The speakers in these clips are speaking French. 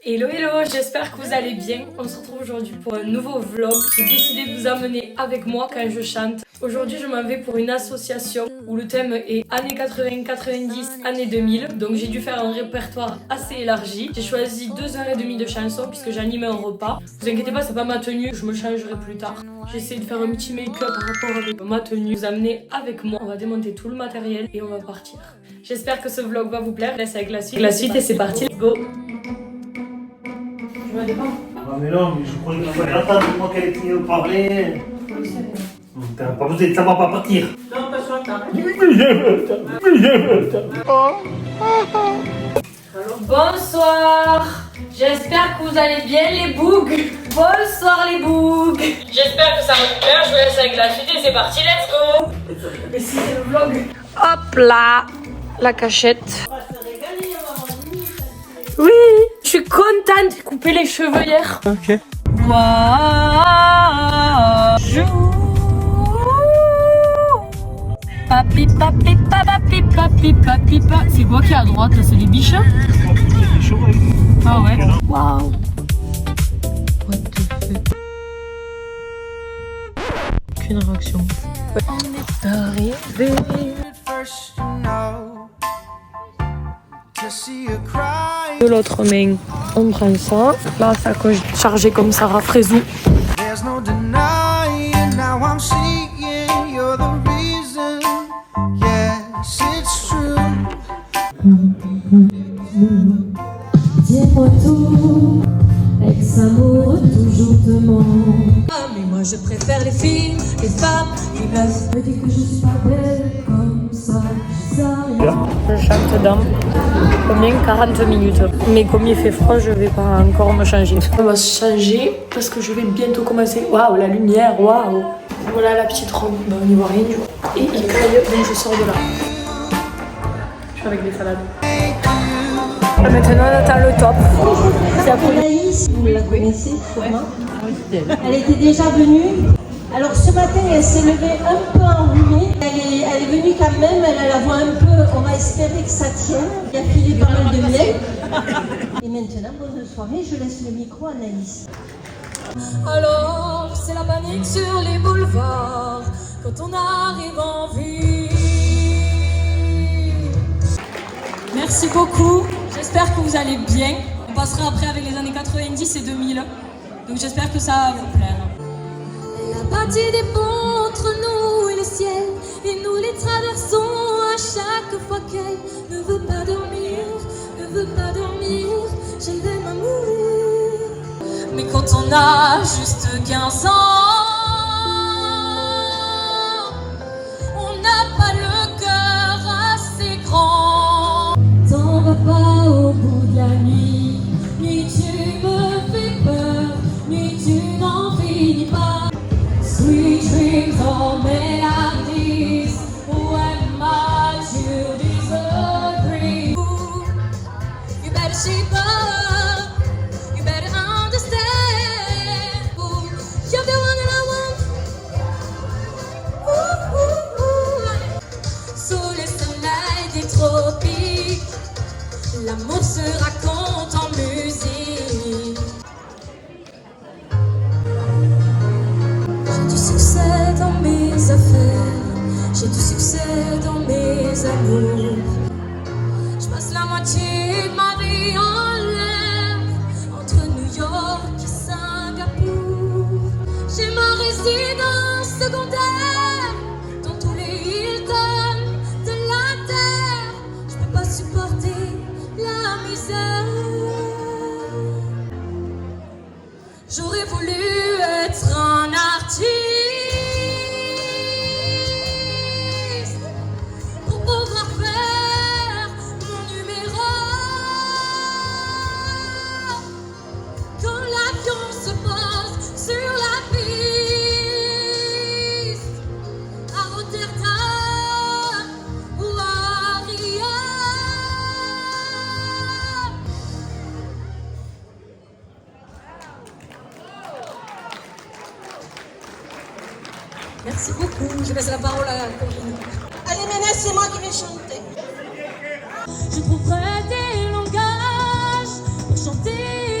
Hello hello, j'espère que vous allez bien. On se retrouve aujourd'hui pour un nouveau vlog. J'ai décidé de vous amener avec moi quand je chante. Aujourd'hui je m'en vais pour une association où le thème est années 80, 90, années 2000. Donc j'ai dû faire un répertoire assez élargi. J'ai choisi 2h30 de chansons puisque j'anime un repas. Vous inquiétez pas, c'est pas ma tenue, je me changerai plus tard. J'essaie de faire un petit make-up par rapport avec ma tenue. Vous amener avec moi, on va démonter tout le matériel et on va partir. J'espère que ce vlog va vous plaire. Je laisse avec la suite. La suite et c'est parti, let's go. Je me dépends. Ah mais non, mais je croyais qu'il fallait attendre moi qu'elle ait fini de parler. T'as pas besoin de savoir pas partir. Non, pas sur la table. Bonsoir. J'espère que vous allez bien les bougs. Bonsoir les bougs. J'espère que ça va vous plaire. Je vous laisse avec la suite et c'est parti, let's go. Et si c'est le vlog. Hop là, la cachette. Oui, je suis contente de couper les cheveux hier. Ok. Bonjour. Papi, papi, papi, papi, papi, papi. C'est quoi qui est à droite là? C'est les biches? Ah ouais. Waouh. What the fuck? Aucune réaction. On est arrivé. De l'autre main, on prend ça. La sacoche chargée comme Sarah Frézou. Dis-moi tout, ex-amour toujours te ment. Ah, mais moi je préfère les filles, les femmes, les meufs. Me dis que je suis pas belle comme ça, Je chante dans combien 40 minutes. Mais comme il fait froid, je vais pas encore me changer. On va se changer parce que je vais bientôt commencer. Waouh, la lumière, waouh. Voilà la petite robe. Ben, on n'y voit rien du tout. Et il caille, donc je sors de là. Je suis avec des salades. Maintenant on attend le top. C'est Anaïs, vous la connaissez sûrement. Elle était déjà venue. Alors ce matin, elle s'est levée un peu enrhumée. Elle est venue quand même, elle a la voix un peu, on va espérer que ça tienne. Il a filé pas mal de miel. Et maintenant, bonne soirée, je laisse le micro à Anaïs. Alors c'est la panique sur les boulevards quand on arrive en vue. Merci beaucoup, j'espère que vous allez bien. On passera après avec les années 90 et 2000. Donc j'espère que ça va vous plaire. La partie des ponts entre nous et le ciel, et nous les traversons à chaque fois qu'elle ne veut pas dormir, ne veut pas dormir, je l'aime à mourir. Mais quand on a juste 15 ans, on n'a pas le cœur assez grand. T'en vas pas au bout de la nuit, ni tu me fais peur, ni tu n'en finis pas. Sweet dreams or melodies, when my children agree. You better shape up, you better understand. Ooh, you're the one that I want. Ooh, ooh, ooh. Sous le soleil des tropiques, l'amour se raconte en musique. J'ai du succès dans mes affaires, j'ai du succès dans mes amours. Je passe la moitié de ma vie en l'air, entre New York et Singapour. J'ai ma résidence secondaire dans tous les Hilton de la terre. Je peux pas supporter la misère. J'aurais voulu être un artiste pour pouvoir faire mon numéro. Quand l'avion se pose sur la piste, à Rotterdam ou à Rio. Merci beaucoup. Je laisse la parole à Corinne. Allez, maintenant, c'est moi qui vais chanter. Je trouverai des langages pour chanter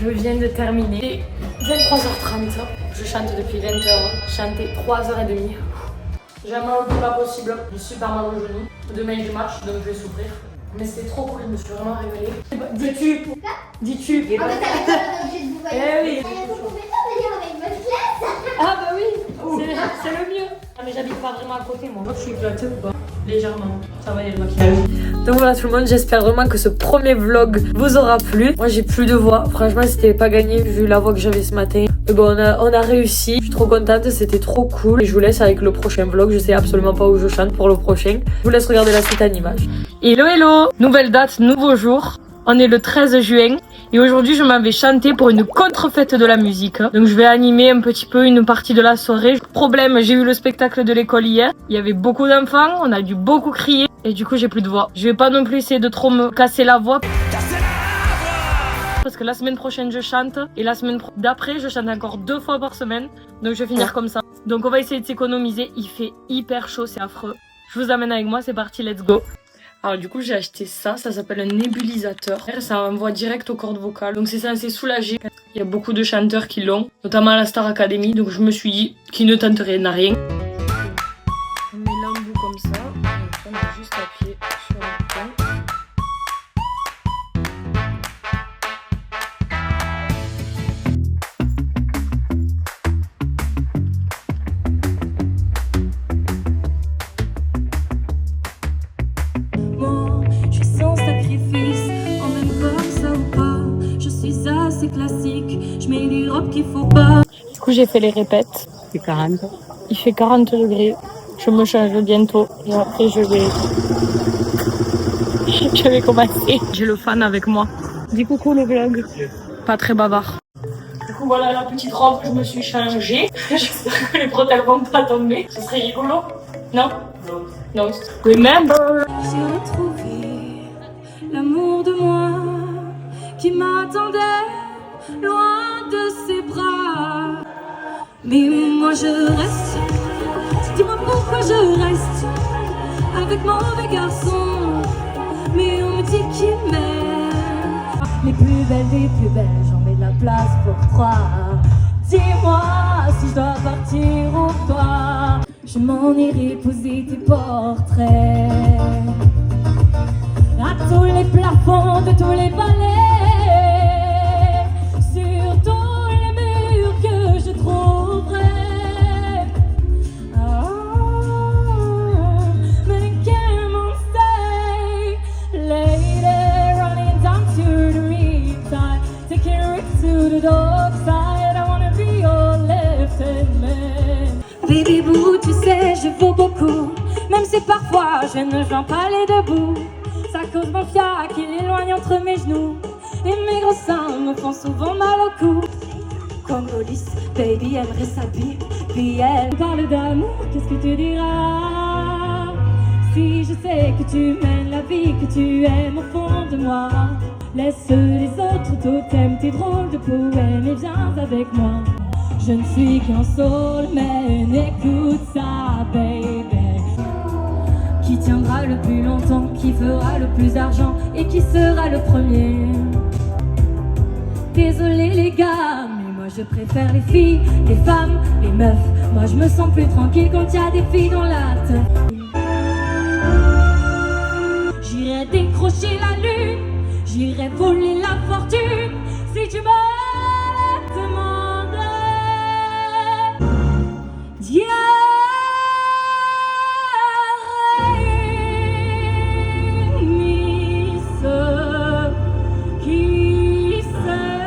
Je viens de terminer. Il est 23h30. Je chante depuis 20h. Chanté 3h30. J'ai un mal le pas possible. J'ai super mal au genou. Demain j'ai match, donc je vais souffrir. Mais c'était trop cool, je me suis vraiment révélée. Dis-tu. Dis-tu. Ah bah t'as raison, on est obligé de vous voyer. Eh oui. Vous pouvez pas venir avec votre classe. Ah bah oui, c'est le mieux. Ah mais j'habite pas vraiment à côté moi. Moi je suis éclatée ou pas? Légèrement. Ça va, il y a le maquillage. Donc voilà tout le monde, j'espère vraiment que ce premier vlog vous aura plu. Moi j'ai plus de voix. Franchement c'était pas gagné vu la voix que j'avais ce matin. Mais bon on a réussi. Je suis trop contente, c'était trop cool. Et je vous laisse avec le prochain vlog. Je sais absolument pas où je chante pour le prochain. Je vous laisse regarder la suite en image. Hello hello. Nouvelle date, nouveau jour. On est le 13 juin et aujourd'hui je m'avais chanté pour une contre-fête de la musique. Donc je vais animer un petit peu une partie de la soirée. Problème, j'ai eu le spectacle de l'école hier. Il y avait beaucoup d'enfants, on a dû beaucoup crier et du coup j'ai plus de voix. Je vais pas non plus essayer de trop me casser la voix. Parce que la semaine prochaine je chante et la semaine d'après je chante encore 2 fois par semaine. Donc je vais finir comme ça. Donc on va essayer de s'économiser. Il fait hyper chaud, c'est affreux. Je vous amène avec moi, c'est parti, let's go. Alors du coup j'ai acheté ça s'appelle un nébulisateur. Ça envoie direct aux cordes vocales, donc c'est censé soulager. Il y a beaucoup de chanteurs qui l'ont, notamment à la Star Academy, donc je me suis dit qui ne tente rien n'a rien. On met l'embout comme ça, et on va juste appuyer sur le bouton. Classique, je mets les robes qu'il faut pas. Du coup j'ai fait les répètes. C'est 40. Il fait 40 degrés. Je me change bientôt et après je vais commencer. J'ai le fan avec moi. Dis coucou le vlog. Pas très bavard. Du coup voilà la petite robe, je me suis changée. J'espère que les bretelles vont pas tomber. Ce serait rigolo. Non? Non. Remember. J'ai retrouvé l'amour de moi qui m'attendait loin de ses bras. Mais moi je reste, dis-moi pourquoi je reste avec mon mauvais garçon. Mais on me dit qu'il m'aime. Les plus belles des plus belles, j'en mets de la place pour 3. Dis-moi si je dois partir ou toi. Je m'en irai poser tes portraits à tous les plafonds de tous les palais. Baby boo, tu sais, je vaux beaucoup. Même si parfois je ne joins pas les debout. Ça cause mon fiac qui l'éloigne entre mes genoux. Et mes gros seins me font souvent mal au cou. Congolis, baby aimerait s'habiller. Puis elle parle d'amour, qu'est-ce que tu diras? Si je sais que tu mènes la vie que tu aimes au fond de moi. Laisse les autres totems, tes drôles de poèmes et viens avec moi. Je ne suis qu'un soul man, écoute ça baby. Qui tiendra le plus longtemps, qui fera le plus d'argent et qui sera le premier. Désolé les gars, mais moi je préfère les filles, les femmes, les meufs. Moi je me sens plus tranquille quand il y a des filles dans la tête. J'irai décrocher la lune, j'irai voler la fortune. Si tu me demandes, Dieu réunit ceux qui s'aiment.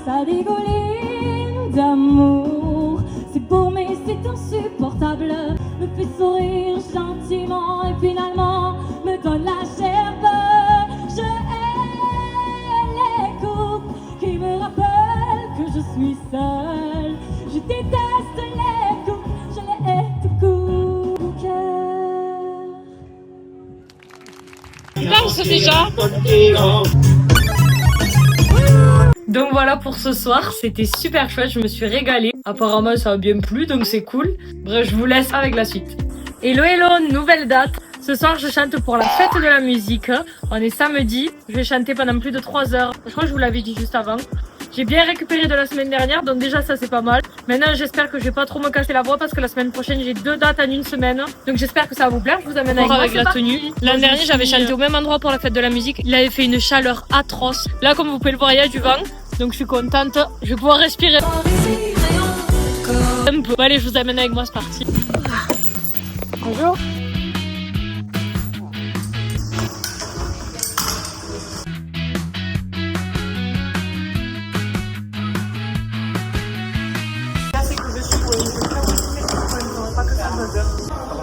Ça rigoline d'amour, c'est beau mais c'est insupportable. Me fait sourire gentiment et finalement me donne la gerbe. Je hais les couples qui me rappellent que je suis seule. Je déteste les couples, je les hais tout court. Danse déjà. Donc voilà pour ce soir, c'était super chouette, je me suis régalée. Apparemment ça a bien plu, donc c'est cool. Bref, je vous laisse avec la suite. Hello hello, nouvelle date. Ce soir je chante pour la fête de la musique. On est samedi, je vais chanter pendant plus de 3 heures. Je crois que je vous l'avais dit juste avant. J'ai bien récupéré de la semaine dernière, donc déjà ça c'est pas mal. Maintenant j'espère que je vais pas trop me casser la voix parce que la semaine prochaine j'ai 2 dates en une semaine. Donc j'espère que ça va vous plaire, je vous amène avec la tenue. L'an dernier j'avais chanté au même endroit pour la fête de la musique. Il avait fait une chaleur atroce. Là comme vous pouvez le voir il y a du vent, donc je suis contente. Je vais pouvoir respirer un peu. Bon, allez, je vous amène avec moi, c'est parti. Bonjour.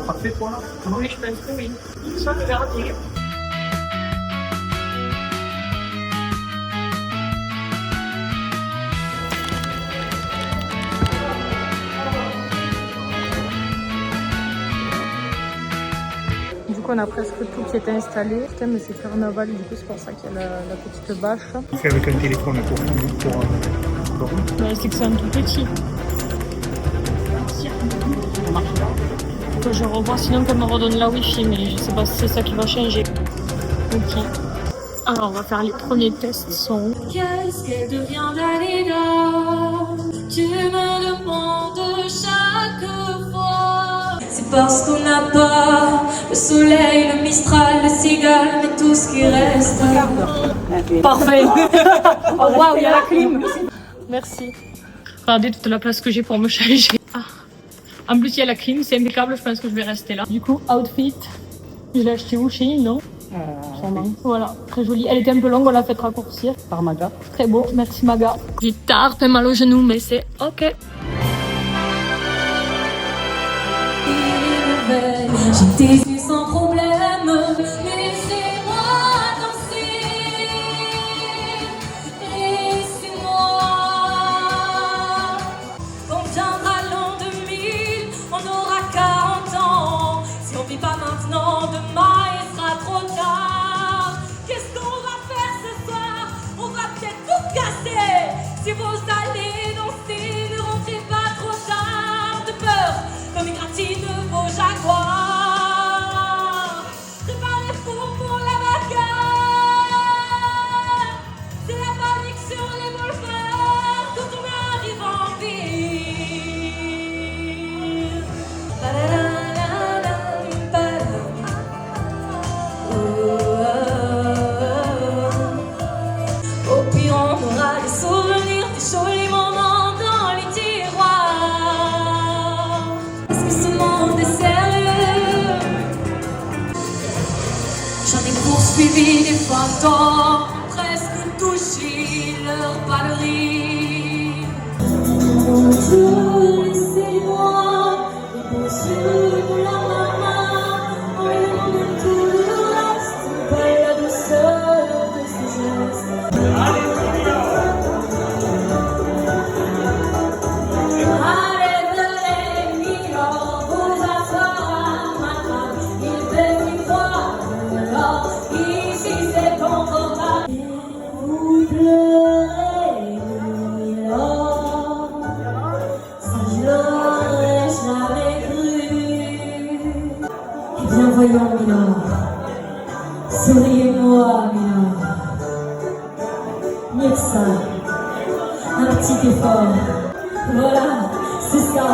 Parfait, toi, là? Oui, je pense que oui. Ça me verdict. Du coup, on a presque tout qui est installé. Putain, mais c'est carnaval, du coup, c'est pour ça qu'il y a la petite bâche. On fait avec un téléphone pour Ouais, c'est que c'est un tout petit. Faut que je revois, sinon qu'elle me redonne la wifi, mais je sais pas si c'est ça qui va changer. Ok. Alors on va faire les premiers tests son. Qu'est-ce qu'elle devient Dalida? Tu me demandes chaque fois. C'est parce qu'on n'a pas le soleil, le mistral, le cigale, mais tout ce qui reste. Parfait. Oh waouh, il y a la clim. Merci. Regardez toute la place que j'ai pour me changer. Ah. En plus, il y a la clim, c'est impeccable, je pense que je vais rester là. Du coup, outfit, je l'ai acheté où chez lui, non? Voilà, très jolie. Elle était un peu longue, on l'a fait raccourcir. Par Maga. Très beau, merci Maga. J'ai tard, fait mal au genou, mais c'est ok. Je t'ai vu sans problème, laissez-moi danser. Laissez-moi. Quand viendra l'an 2000, on aura 40 ans. Si on vit pas maintenant, demain il sera trop tard. Qu'est-ce qu'on va faire ce soir? On va peut-être tout casser. Si vous allez danser, ne rentrez pas trop tard. De peur, comme égratigne vos jaguars. Préparez-vous pour la bagarre. C'est la panique sur les boulevards quand on arrive en ville. Au pire, on aura des souvenirs, des jolis moments dans les tiroirs. Est-ce que ce monde est sérieux? J'en ai poursuivi des fantômes, presque touché leur balerie. Bonjour, laissez-moi poursuivre la maman, en ayant de tout le reste, pas la douceur de ses gestes. Allez, venez, Milo, vous asseoir à ma table, il fait y croire, alors ici c'est confortable. Vous pleurez, Milo, ça je l'aurais jamais cru. Eh bien voyons, Milo, souriez-moi, Milo. Mieux que ça, un petit effort. Voilà, c'est ça.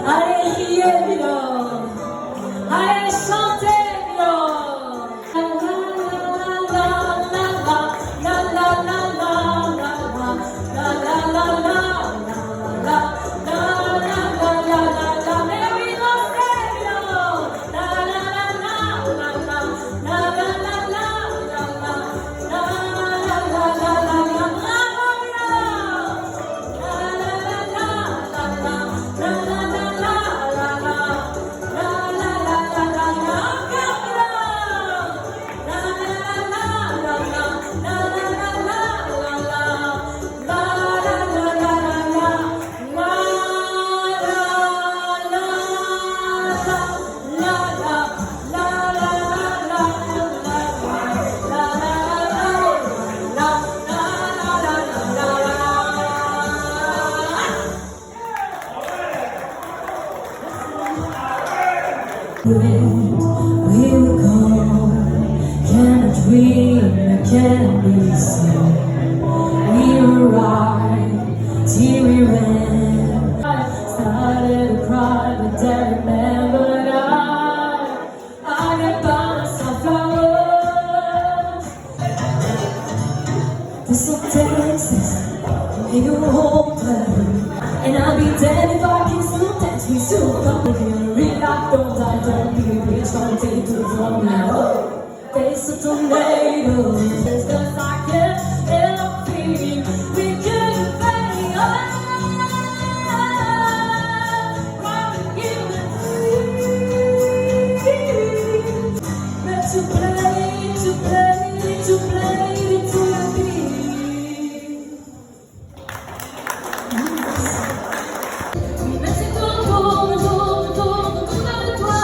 Allez, riez, Milo. Allez, chantez, Milo. La la la la la la la la la la la la la la. Mais oui, dansez, Milo. La la la la la la la la la la la la la la. Bravo, Milo. La la la la la la la la la la la la la. We were gone, can I dream, can we see? We were right, till we ran. I started to cry, but I remembered I got by myself flowers. There's some Texas, maybe you'll hold her. And I'll be dead if I can still dance me so come real life don't be rich, don't take to the floor now. Face a tornado, just cause I can't help feeling we couldn't play on. But to play to your beat. Mais c'est tourne autour de toi.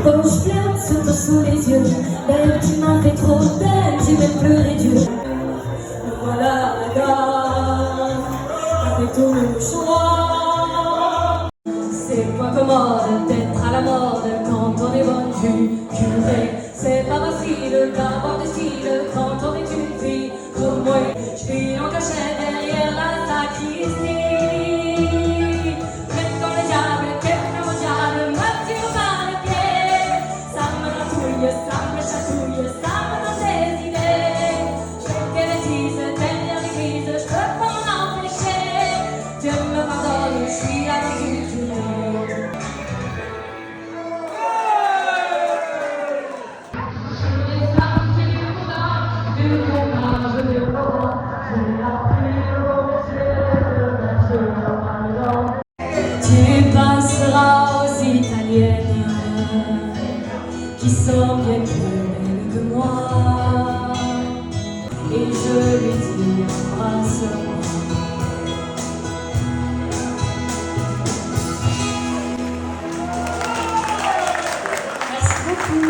Oh, je pleure, ce dos sous les yeux. Belle, tu m'as fait trop belle, tu vais pleurer Dieu. Me voilà la gare, avec tout le choix. C'est pas commode d'être à la mode quand on est bonne curée. C'est pas facile d'avoir des styles quand on est une fille comme moi. Je suis en cachette derrière la sacristie. Même quand le diable, quelqu'un au diable, me tire par les pieds. Ça me ratouille, ça me chatouille, ça me donne des idées. Je fais des bêtises derrière l'église, je peux pas m'en empêcher. Dieu me pardonne, je suis adultérée. Tu passeras aux Italiennes qui sont bien plus belles que moi. Et je lui dis embrasse-moi. Merci beaucoup.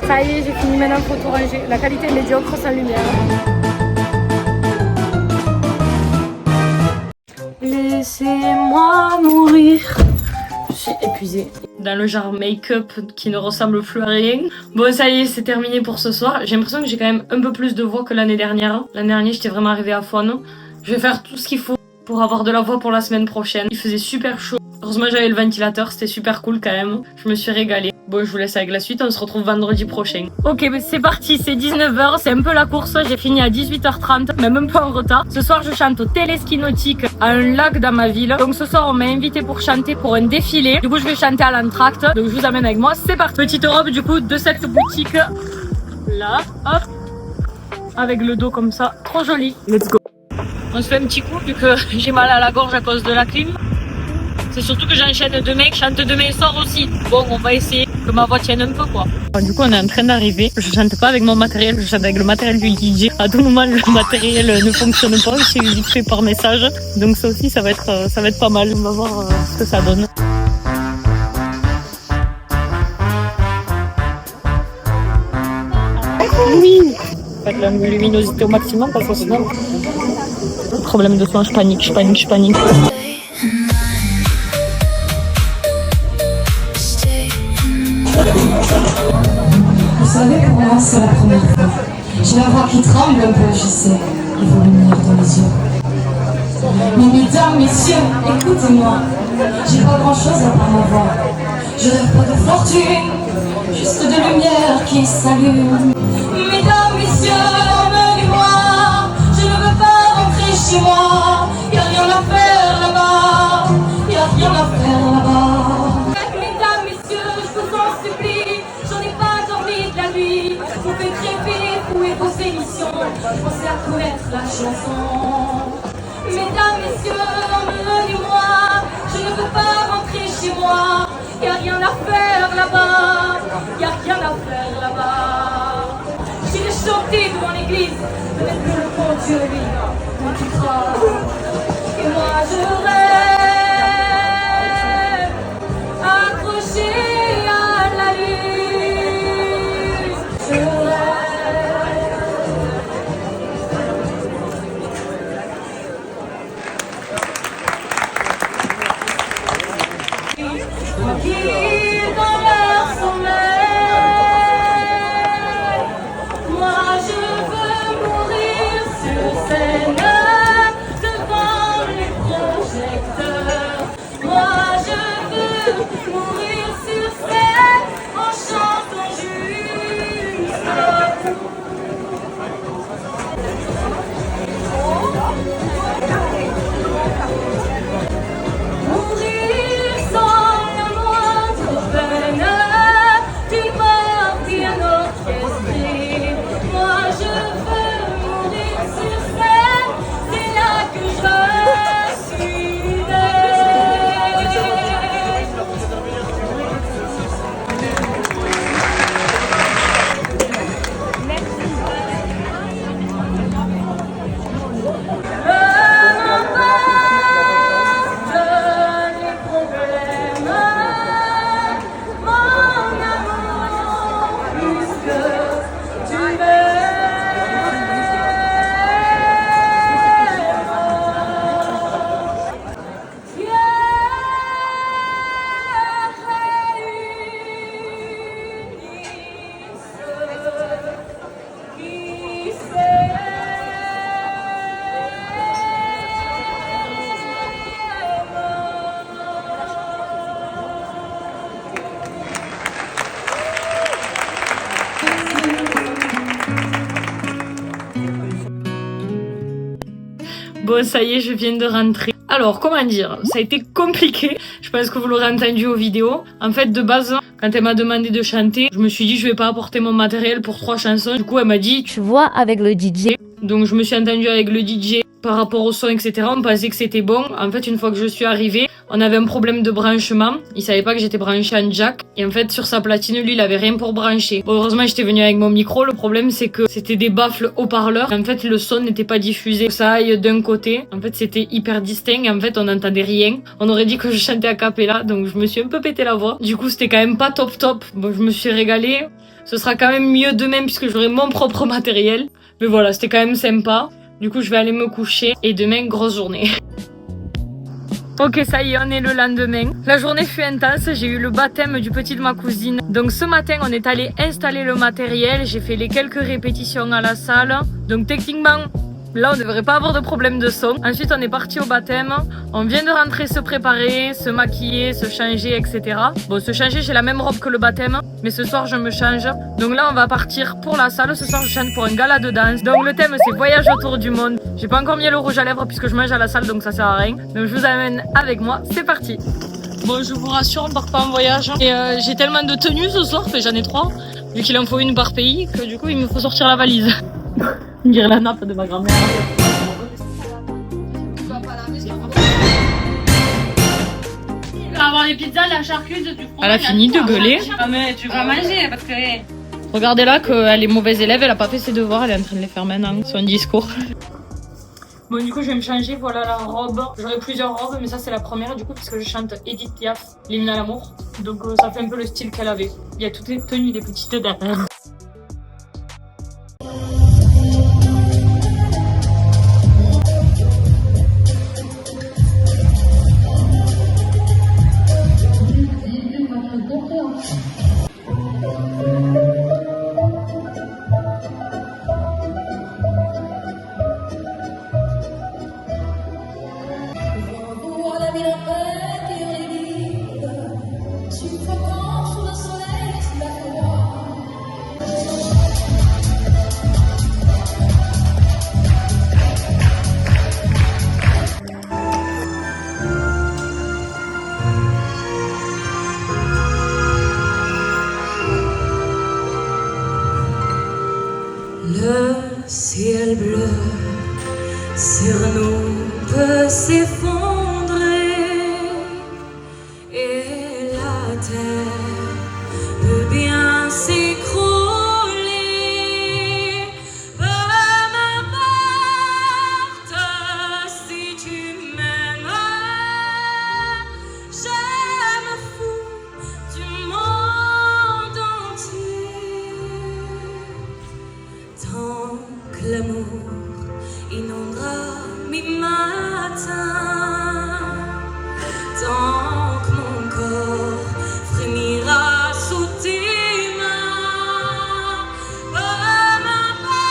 Ça y est, j'ai fini maintenant photo rangée. La qualité est médiocre sans lumière. Laissez-moi mourir. Je suis épuisée. Dans le genre make-up qui ne ressemble plus à rien. Bon, ça y est, c'est terminé pour ce soir. J'ai l'impression que j'ai quand même un peu plus de voix que l'année dernière. L'année dernière, j'étais vraiment arrivée à fond. Je vais faire tout ce qu'il faut pour avoir de la voix pour la semaine prochaine. Il faisait super chaud. Heureusement, j'avais le ventilateur, c'était super cool quand même. Je me suis régalée. Bon, je vous laisse avec la suite, on se retrouve vendredi prochain. Ok, mais c'est parti, c'est 19h, c'est un peu la course. J'ai fini à 18h30, même un peu en retard. Ce soir, je chante au téléski nautique à un lac dans ma ville. Donc ce soir, on m'a invité pour chanter pour un défilé. Du coup, je vais chanter à l'entracte. Donc je vous amène avec moi, c'est parti. Petite robe du coup de cette boutique. Là, hop. Avec le dos comme ça, trop joli. Let's go. On se fait un petit coup vu que j'ai mal à la gorge à cause de la clim. C'est surtout que j'enchaîne demain, que je chante demain et soir aussi. Bon, on va essayer que ma voix tienne un peu quoi. Du coup, on est en train d'arriver. Je chante pas avec mon matériel, je chante avec le matériel du DJ. À tout moment, le matériel ne fonctionne pas, c'est vite fait par message. Donc ça aussi, ça va être pas mal. On va voir ce que ça donne. Oui. Faites la luminosité au maximum parce que sinon, problème de soin, je panique. Vous savez comment c'est la première fois. J'ai la voix qui tremble un peu, je sais, et vos lumières dans les yeux. Mais mesdames, messieurs, écoutez-moi, j'ai pas grand-chose à part ma voix. Je rêve pas de fortune, juste de lumière qui s'allume. Mesdames, messieurs, emmenez-moi, je ne veux pas rentrer chez moi. Y'a rien à faire là-bas, y'a rien à faire là-bas. Mesdames, messieurs, je vous en supplie, j'en ai pas dormi de la nuit. Vous faites rêver, où est vos émissions? Pensez à connaître la chanson. Mesdames, messieurs, emmenez-moi, je ne veux pas rentrer chez moi. Y'a rien à faire là-bas, y'a rien à faire là-bas. J'irai chanter devant l'église, peut-être que le bon Dieu, lui, m'écoutera. Et moi je rêve, accroché à la lune. Je rêve. je veux mourir sur scène devant les projecteurs. Moi je veux mourir sur scène en chantant juste. Mourir sans la moindre peine, d'une mort bien orchestrée. Moi je veux mourir sur scène, c'est là que je suis née. Les problèmes, mon amour, puisque tu Bon, ça y est, je viens de rentrer. Alors, comment dire, ça a été compliqué. Je pense que vous l'aurez entendu aux vidéos. En fait, de base, quand elle m'a demandé de chanter, je me suis dit, je vais pas apporter mon matériel pour 3 chansons. Du coup, elle m'a dit, Tu vois avec le DJ. donc je me suis entendue avec le DJ par rapport au son, etc. On pensait que c'était bon. En fait, une fois que je suis arrivée, on avait un problème de branchement. Il savait pas que j'étais branchée en jack. Et en fait, sur sa platine, lui, il avait rien pour brancher. Bon, heureusement, j'étais venue avec mon micro. Le problème, c'est que c'était des baffles haut-parleurs. En fait, le son n'était pas diffusé. Ça aille d'un côté. En fait, c'était hyper distinct. En fait, on n'entendait rien. On aurait dit que je chantais a cappella. Donc, je me suis un peu pété la voix. Du coup, c'était quand même pas top. Bon, je me suis régalée. Ce sera quand même mieux demain puisque j'aurai mon propre matériel. Mais voilà, c'était quand même sympa. Du coup, je vais aller me coucher et demain, grosse journée. Ok, ça y est, on est le lendemain. La journée fut intense, j'ai eu le baptême du petit de ma cousine. Donc ce matin, on est allé installer le matériel. J'ai fait les quelques répétitions à la salle. Donc techniquement, là, on ne devrait pas avoir de problème de son. Ensuite, on est parti au baptême. On vient de rentrer se préparer, se maquiller, se changer, etc. Bon, se changer, j'ai la même robe que le baptême. Mais ce soir, je me change. Donc là, on va partir pour la salle. Ce soir, je chante pour un gala de danse. Donc le thème, c'est voyage autour du monde. J'ai pas encore mis le rouge à lèvres puisque je mange à la salle, donc ça sert à rien. Donc je vous amène avec moi. C'est parti. Bon, je vous rassure, on part pas en voyage. Et j'ai tellement de tenues ce soir, j'en ai 3. Vu qu'il en faut une par pays, que du coup, il me faut sortir la valise. On dirait la nappe de ma grand-mère. Tu vas avoir les pizzas, la charcute, du fromage. Elle a fini de gueuler. Ah mais tu vas manger parce que... Regardez là qu'elle est mauvaise élève, elle a pas fait ses devoirs, elle est en train de les faire maintenant, son discours. Bon, du coup, je vais me changer, voilà la robe. J'aurai plusieurs robes, mais ça, c'est la première, du coup, puisque je chante Edith Piaf, l'hymne à l'amour. Donc, ça fait un peu le style qu'elle avait. Il y a toutes les tenues des petites dames. Le ciel bleu sur nous peut s'effondrer et la terre peut bien s'écrouler. Peu m'importe si tu m'aimes, je me fous du monde entier. Tant que l'amour inondera mes matins, tant que mon corps frémira sous tes mains, peu m'importe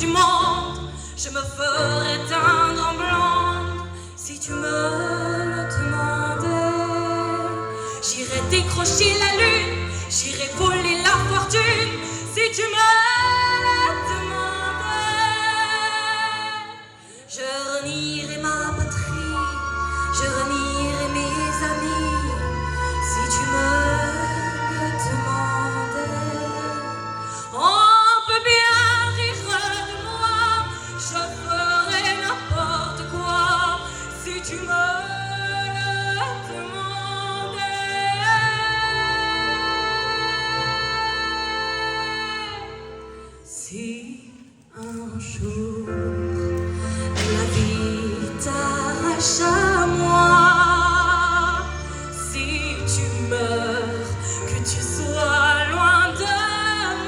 du monde, je me ferais teindre en blonde si tu me le demandais. J'irais décrocher la lune, j'irais voler la fortune si tu me le demandais. Je renierais ma patrie, je renierais mes amis si tu me le demandais. On peut bien rire de moi, je ferais n'importe quoi si tu me le demandais. Si un jour la vie t'arrache à moi, si tu meurs, que tu sois loin de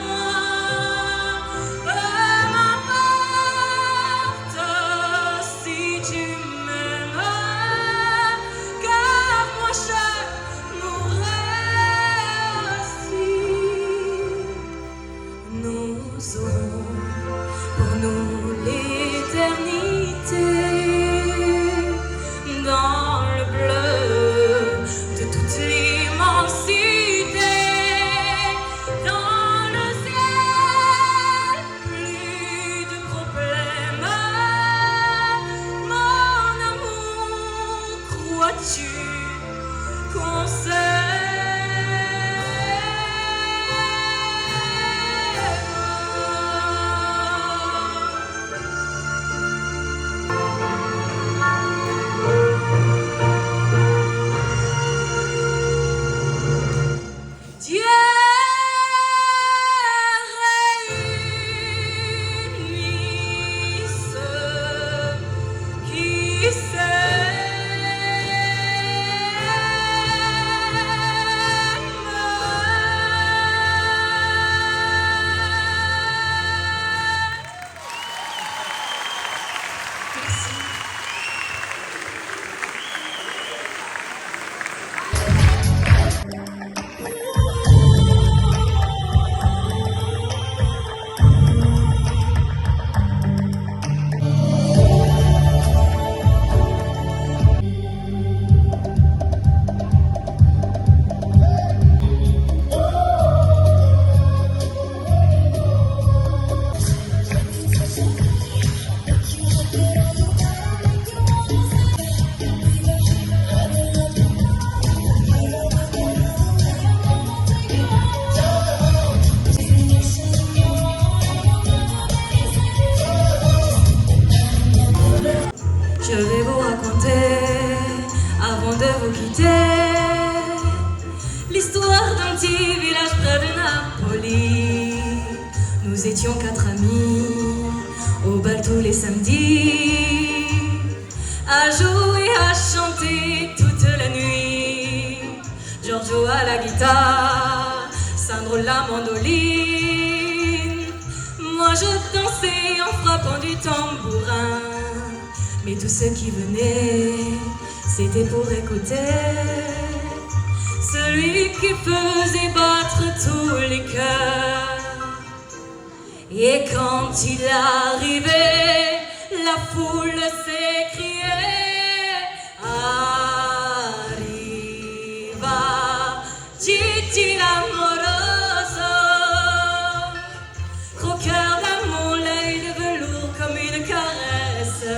moi, peu m'importe si tu m'aimes, car moi je mourrai aussi. Nous aurons pour nous l'éternité dans le bleu de toute l'immensité, dans le ciel, plus de problèmes. Mon amour, crois-tu qu'on Dieu réunit ceux qui s'aiment. Je vais vous raconter, avant de vous quitter, l'histoire d'un petit village près de Napoli. Nous étions 4 amis, au bal tous les samedis, à jouer, à chanter toute la nuit. Giorgio à la guitare, Sandro la mandoline. Moi je dansais en frappant du tambourin. Mais tous ceux qui venaient, c'était pour écouter celui qui faisait battre tous les cœurs. Et quand il arrivait, la foule s'écriait: Arriva Gigi l'amoroso, croqueur d'amour, l'œil de velours comme une caresse.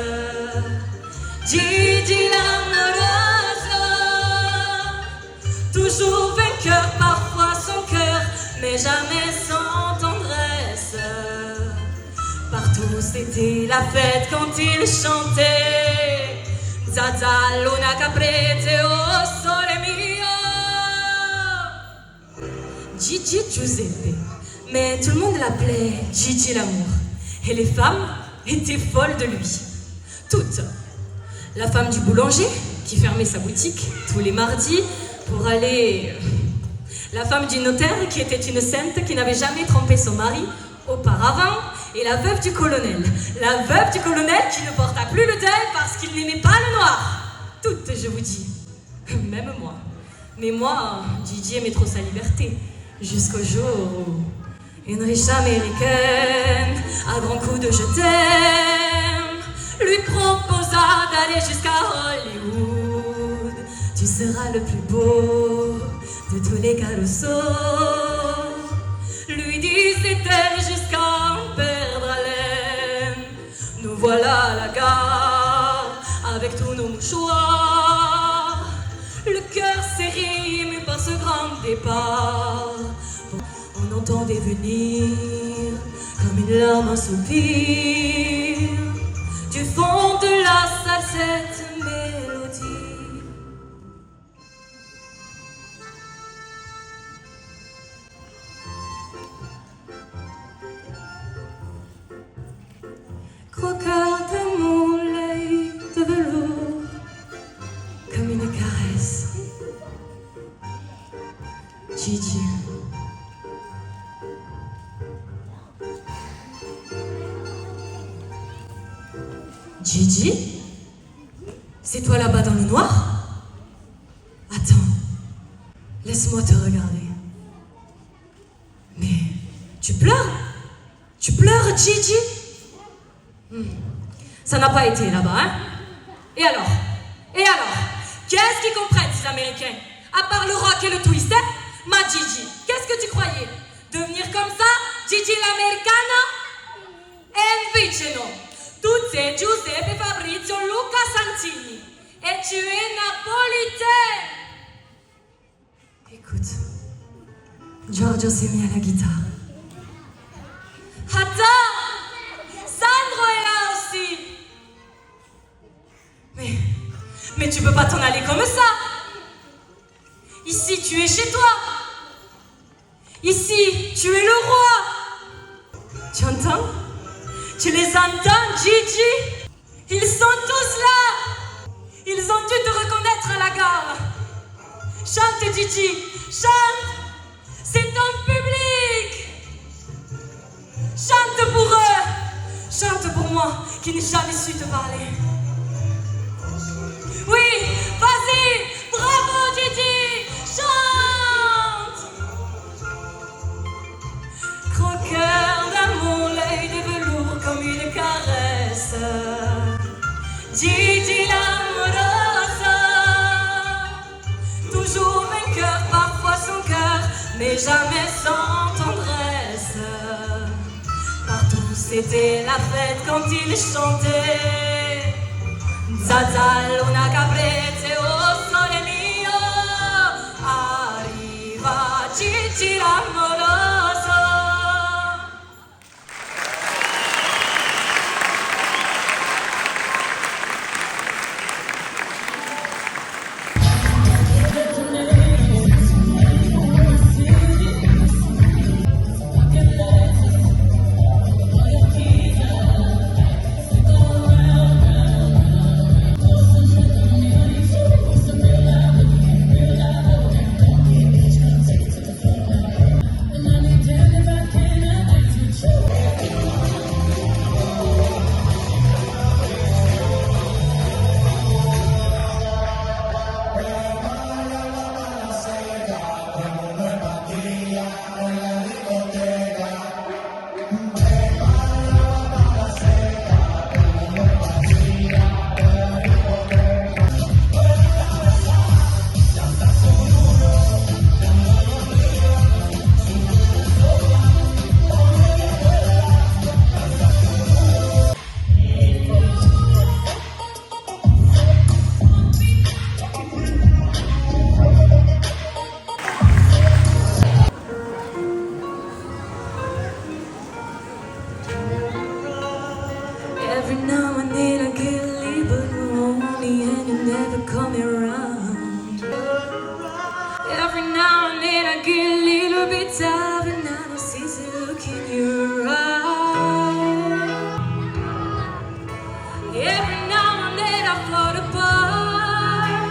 Gigi l'amoroso, toujours vainqueur, parfois sans cœur, mais jamais sans tendresse. Partout c'était la fête quand il chantait Zaza Luna Caprese oh sole mio. Gigi Giuseppe, mais tout le monde l'appelait Gigi l'amour. Et les femmes étaient folles de lui, toutes. La femme du boulanger qui fermait sa boutique tous les mardis pour aller... La femme du notaire qui était une sainte qui n'avait jamais trompé son mari auparavant. Et la veuve du colonel. La veuve du colonel qui ne porta plus le deuil parce qu'il n'aimait pas le noir. Toutes, je vous dis. Même moi. Mais moi, Gigi aimait trop sa liberté. Jusqu'au jour où Une riche américaine, à grands coups de je t'aime, lui proposa d'aller jusqu'à Hollywood. Tu seras le plus beau de tous les carrousseaux, lui disait-elle jusqu'à en perdre haleine. Nous voilà à la gare avec tous nos mouchoirs, le cœur serré ému par ce grand départ. On entendait venir comme une larme, un soupir du fond de la salle cette mélodie. Croqueur de mon l'œil de velours comme une caresse. Gigi. Gigi? C'est toi là-bas dans le noir? Attends, laisse-moi te regarder. Mais tu pleures? Tu pleures, Gigi? Ça n'a pas été là-bas, hein? Et alors? Qu'est-ce qu'ils comprennent, ces Américains? À part le rock et le twist, hein? Ma Gigi, qu'est-ce que tu croyais? Devenir comme ça? Gigi l'americana? E invece no. Tu sei Giuseppe Fabrizio Luca Santini et tu es napolitain. Écoute, Giorgio s'est mis à la guitare. Attends, Sandro est là aussi. Mais tu peux pas t'en aller comme ça. Ici, tu es chez toi. Ici, tu es le roi. Tu entends? Tu les entends, Gigi? Ils sont tous là. Ils ont dû te reconnaître à la gare. Chante, Gigi, chante. C'est ton public. Chante pour eux. Chante pour moi qui n'ai jamais su te parler. Oui, vas-y, bravo, Gigi, chante. Croqueur d'amour, l'œil de velours comme une caresse. Gigi l'amorosa, toujours vainqueur, parfois sans cœur, mais jamais sans tendresse. Partout c'était la fête quand il chantait. Zaza luna caprese, oh sole mio, arriva Gigi l'amoroso. Every now and then I get a little lonely and you never come around. Every now and then I get a little bit tired and I don't see the look in your eye. Every now and then I float apart.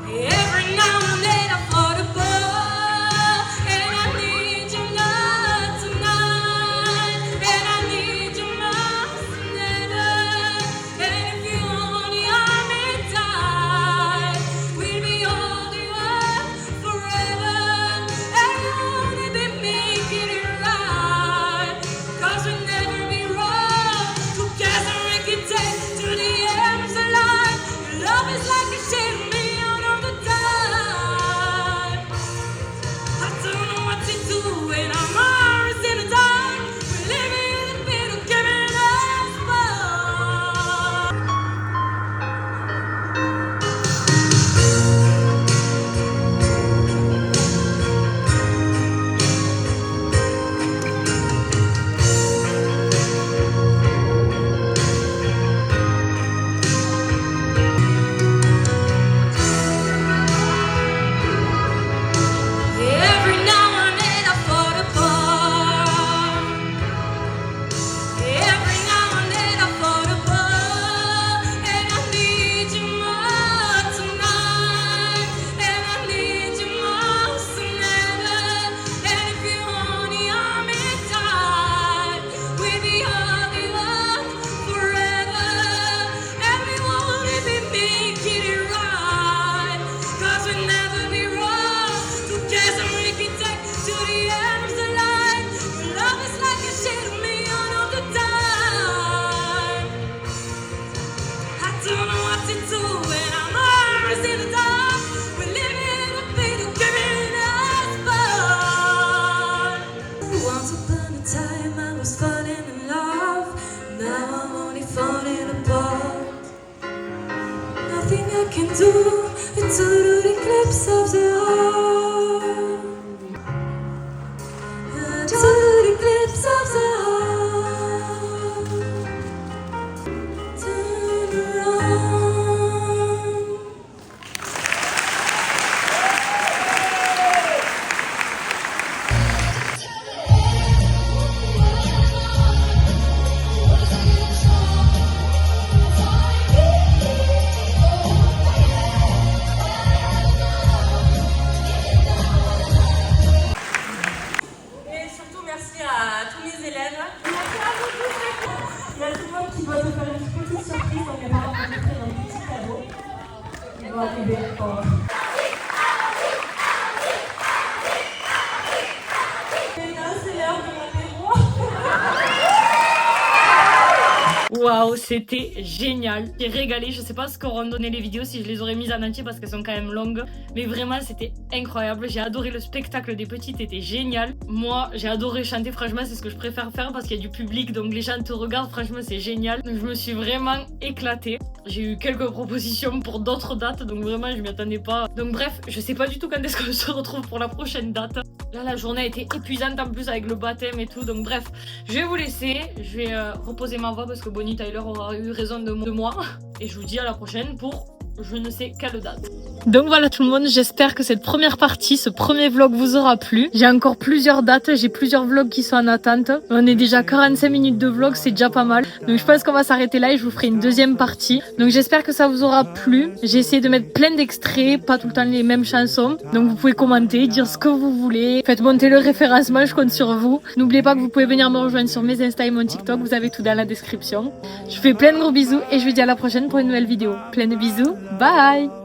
Every now and then I float apart. And I need you not tonight. And I need you not never. And if you only are me tight, we'll be all the earth forever. was falling in love, now I'm only falling apart. Nothing I can do, a total eclipse of the heart. A total eclipse of the heart. Turn around. Et surtout merci à tous mes élèves. Merci à vous tous. Il y a tout le monde qui doit te faire une petite surprise. On vient de faire un petit cadeau. Il va arriver fort. Maintenant, c'est l'heure de l'apéro. Waouh, c'était génial. J'ai régalé. Je sais pas ce qu'auront donné les vidéos si je les aurais mises en entier parce qu'elles sont quand même longues. Mais vraiment, c'était incroyable. J'ai adoré le spectacle des petites, c'était génial. Moi, j'ai adoré chanter. Franchement, c'est ce que je préfère faire parce qu'il y a du public. Donc les gens te regardent. Franchement, c'est génial. Donc je me suis vraiment éclatée. J'ai eu quelques propositions pour d'autres dates. Donc vraiment, je m'y attendais pas. Donc bref, je sais pas du tout quand est-ce qu'on se retrouve pour la prochaine date. Là, la journée a été épuisante en plus avec le baptême et tout. Donc bref, je vais vous laisser. Je vais reposer ma voix parce que Bonnie Tyler aura eu raison de moi. Et je vous dis à la prochaine pour je ne sais quelle date. Donc voilà tout le monde, j'espère que cette première partie, ce premier vlog vous aura plu. J'ai encore plusieurs dates, j'ai plusieurs vlogs qui sont en attente. On est déjà 45 minutes de vlog, c'est déjà pas mal. Donc je pense qu'on va s'arrêter là et je vous ferai une deuxième partie. Donc j'espère que ça vous aura plu. J'ai essayé de mettre plein d'extraits, pas tout le temps les mêmes chansons. Donc vous pouvez commenter, dire ce que vous voulez. Faites monter le référencement, je compte sur vous. N'oubliez pas que vous pouvez venir me rejoindre sur mes Insta et mon TikTok, vous avez tout dans la description. Je vous fais plein de gros bisous et je vous dis à la prochaine pour une nouvelle vidéo. Plein de bisous, bye!